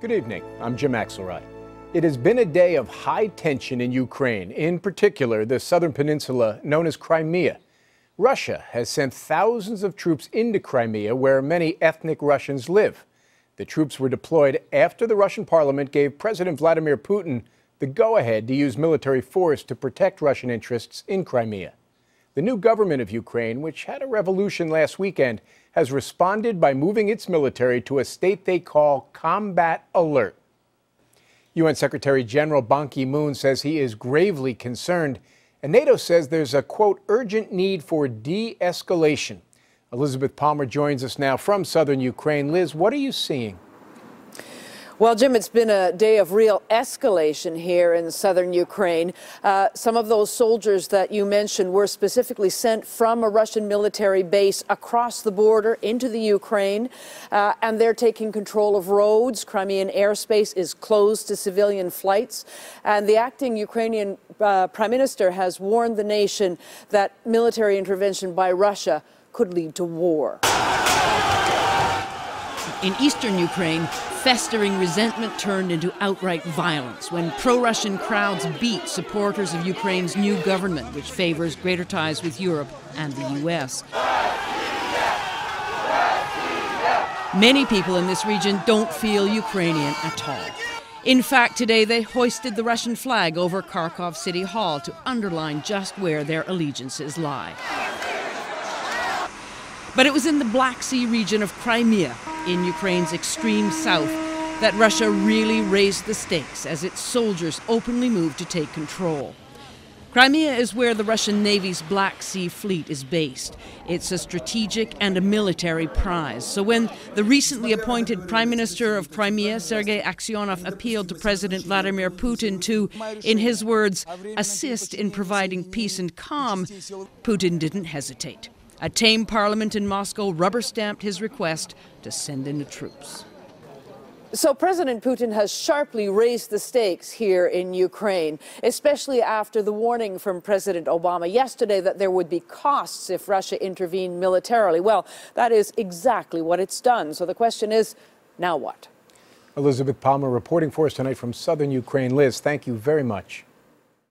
Good evening. I'm Jim Axelrod. It has been a day of high tension in Ukraine, in particular the southern peninsula known as Crimea. Russia has sent thousands of troops into Crimea, where many ethnic Russians live. The troops were deployed after the Russian parliament gave President Vladimir Putin the go-ahead to use military force to protect Russian interests in Crimea. The new government of Ukraine, which had a revolution last weekend, has responded by moving its military to a state they call combat alert. UN Secretary General Ban Ki-moon says he is gravely concerned, and NATO says there's a, quote, urgent need for de-escalation. Elizabeth Palmer joins us now from southern Ukraine. Liz, what are you seeing? Well, Jim, it's been a day of real escalation here in southern Ukraine. Some of those soldiers that you mentioned were specifically sent from a Russian military base across the border into the Ukraine, and they're taking control of roads. Crimean airspace is closed to civilian flights, and the acting Ukrainian Prime Minister has warned the nation that military intervention by Russia could lead to war. In eastern Ukraine, festering resentment turned into outright violence when pro-Russian crowds beat supporters of Ukraine's new government, which favors greater ties with Europe and the U.S. Many people in this region don't feel Ukrainian at all. In fact, today they hoisted the Russian flag over Kharkov City Hall to underline just where their allegiances lie. But it was in the Black Sea region of Crimea, in Ukraine's extreme south, that Russia really raised the stakes as its soldiers openly moved to take control. Crimea is where the Russian Navy's Black Sea Fleet is based. It's a strategic and a military prize. So when the recently appointed Prime Minister of Crimea, Sergei Aksyonov, appealed to President Vladimir Putin to, in his words, assist in providing peace and calm, Putin didn't hesitate. A tame parliament in Moscow rubber-stamped his request to send in the troops. So President Putin has sharply raised the stakes here in Ukraine, especially after the warning from President Obama yesterday that there would be costs if Russia intervened militarily. Well, that is exactly what it's done. So the question is, now what? Elizabeth Palmer reporting for us tonight from southern Ukraine. Liz, thank you very much.